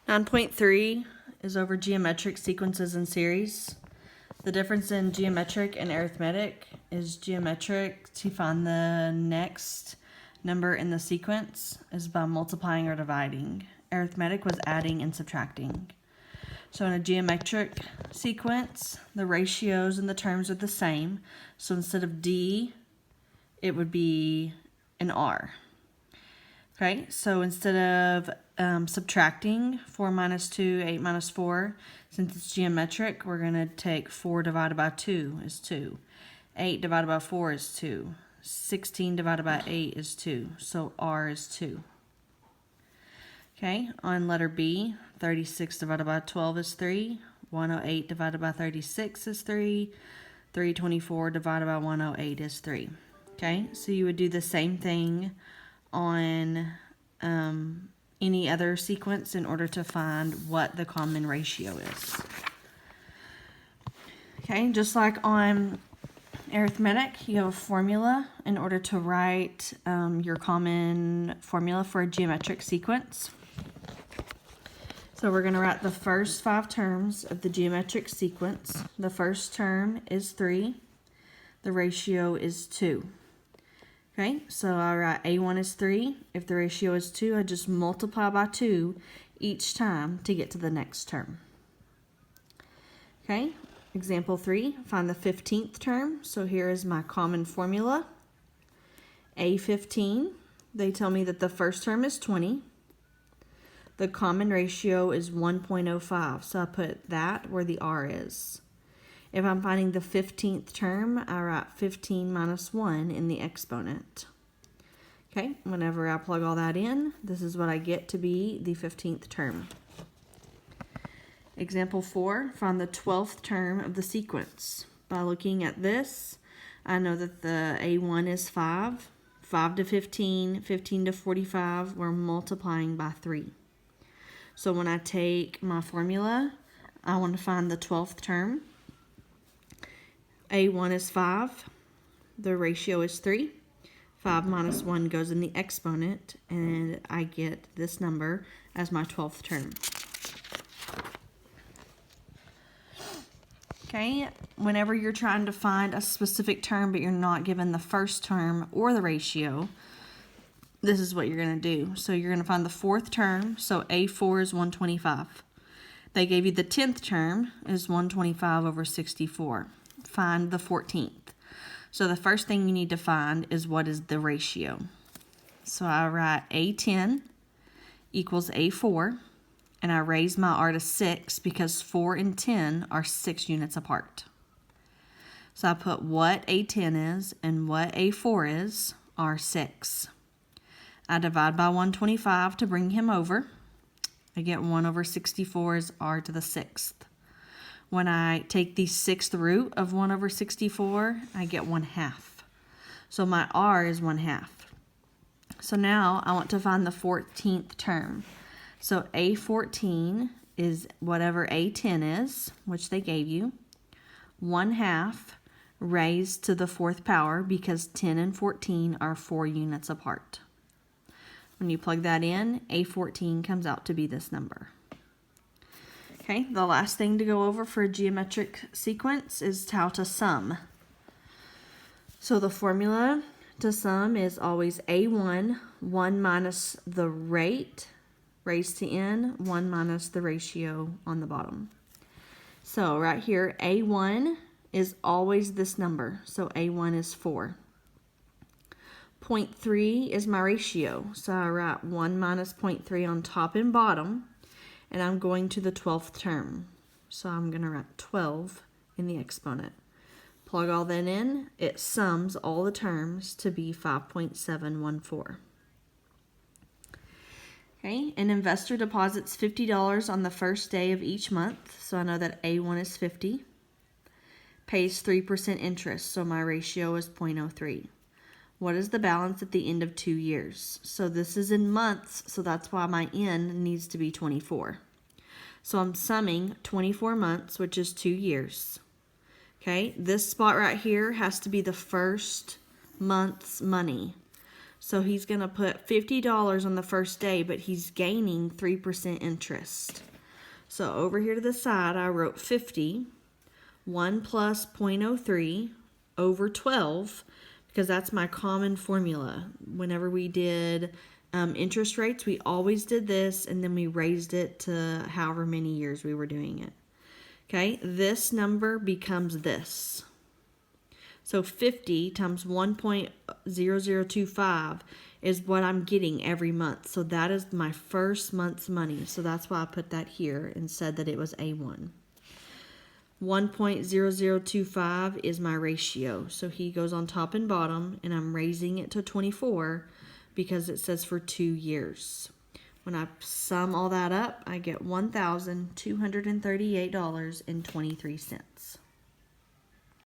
9.3 is over geometric sequences and series. The difference in geometric and arithmetic is geometric, to find the next number in the sequence, is by multiplying or dividing. Arithmetic was adding and subtracting. So in a geometric sequence, the ratios and the terms are the same. So instead of D, it would be an R. Okay, so instead of subtracting 4 minus 2, 8 minus 4, since it's geometric, we're going to take 4 divided by 2 is 2. 8 divided by 4 is 2. 16 divided by 8 is 2. So R is 2. Okay, on letter B, 36 divided by 12 is 3. 108 divided by 36 is 3. 324 divided by 108 is 3. Okay, so you would do the same thing on any other sequence in order to find what the common ratio is. Okay, just like on arithmetic, you have a formula in order to write your common formula for a geometric sequence. So we're going to write the first 5 terms of the geometric sequence. The first term is 3. The ratio is 2. Okay, so I write A1 is 3. If the ratio is 2, I just multiply by 2 each time to get to the next term. Okay, example 3, find the 15th term. So here is my common formula. A15, they tell me that the first term is 20. The common ratio is 1.05, so I put that where the R is. If I'm finding the 15th term, I write 15 minus 1 in the exponent. Okay, whenever I plug all that in, this is what I get to be the 15th term. Example 4, find the 12th term of the sequence. By looking at this, I know that the A1 is 5. 5 to 15, 15 to 45, we're multiplying by 3. So when I take my formula, I want to find the 12th term. A1 is 5. The ratio is 3. 5 minus 1 goes in the exponent, and I get this number as my 12th term. Okay, whenever you're trying to find a specific term but you're not given the first term or the ratio, this is what you're going to do. So you're going to find the 4th term, so A4 is 125. They gave you the 10th term is 125 over 64. Find the 14th. So the first thing you need to find is what is the ratio. So I write A10 equals A4, and I raise my R to 6 because 4 and 10 are 6 units apart. So I put what A10 is and what A4 is are 6. I divide by 125 to bring him over. I get 1 over 64 is R to the 6th. When I take the 6th root of 1 over 64, I get 1/2. So my R is 1/2. So now I want to find the 14th term. So A14 is whatever A10 is, which they gave you, 1/2 raised to the 4th power because 10 and 14 are 4 units apart. When you plug that in, A14 comes out to be this number. Okay, the last thing to go over for a geometric sequence is how to sum. So the formula to sum is always A1, 1 minus the rate, raised to n, 1 minus the ratio on the bottom. So right here, A1 is always this number, so A1 is 4. 0.3 is my ratio, so I write 1 minus 0.3 on top and bottom, and I'm going to the 12th term. So I'm going to write 12 in the exponent. Plug all that in, it sums all the terms to be 5.714. Okay, an investor deposits $50 on the first day of each month, so I know that A1 is 50. Pays 3% interest, so my ratio is 0.03. What is the balance at the end of 2 years? So this is in months, so that's why my N needs to be 24. So I'm summing 24 months, which is 2 years. Okay, this spot right here has to be the first month's money. So he's going to put $50 on the first day, but he's gaining 3% interest. So over here to the side, I wrote 50, 1 plus 0.03 over 12, because that's my common formula. Whenever we did interest rates, we always did this, and then we raised it to however many years we were doing it. Okay, this number becomes this. So 50 times 1.0025 is what I'm getting every month. So that is my first month's money. So that's why I put that here and said that it was A1. 1.0025 is my ratio. So he goes on top and bottom, and I'm raising it to 24 because it says for 2 years. When I sum all that up, I get $1,238.23.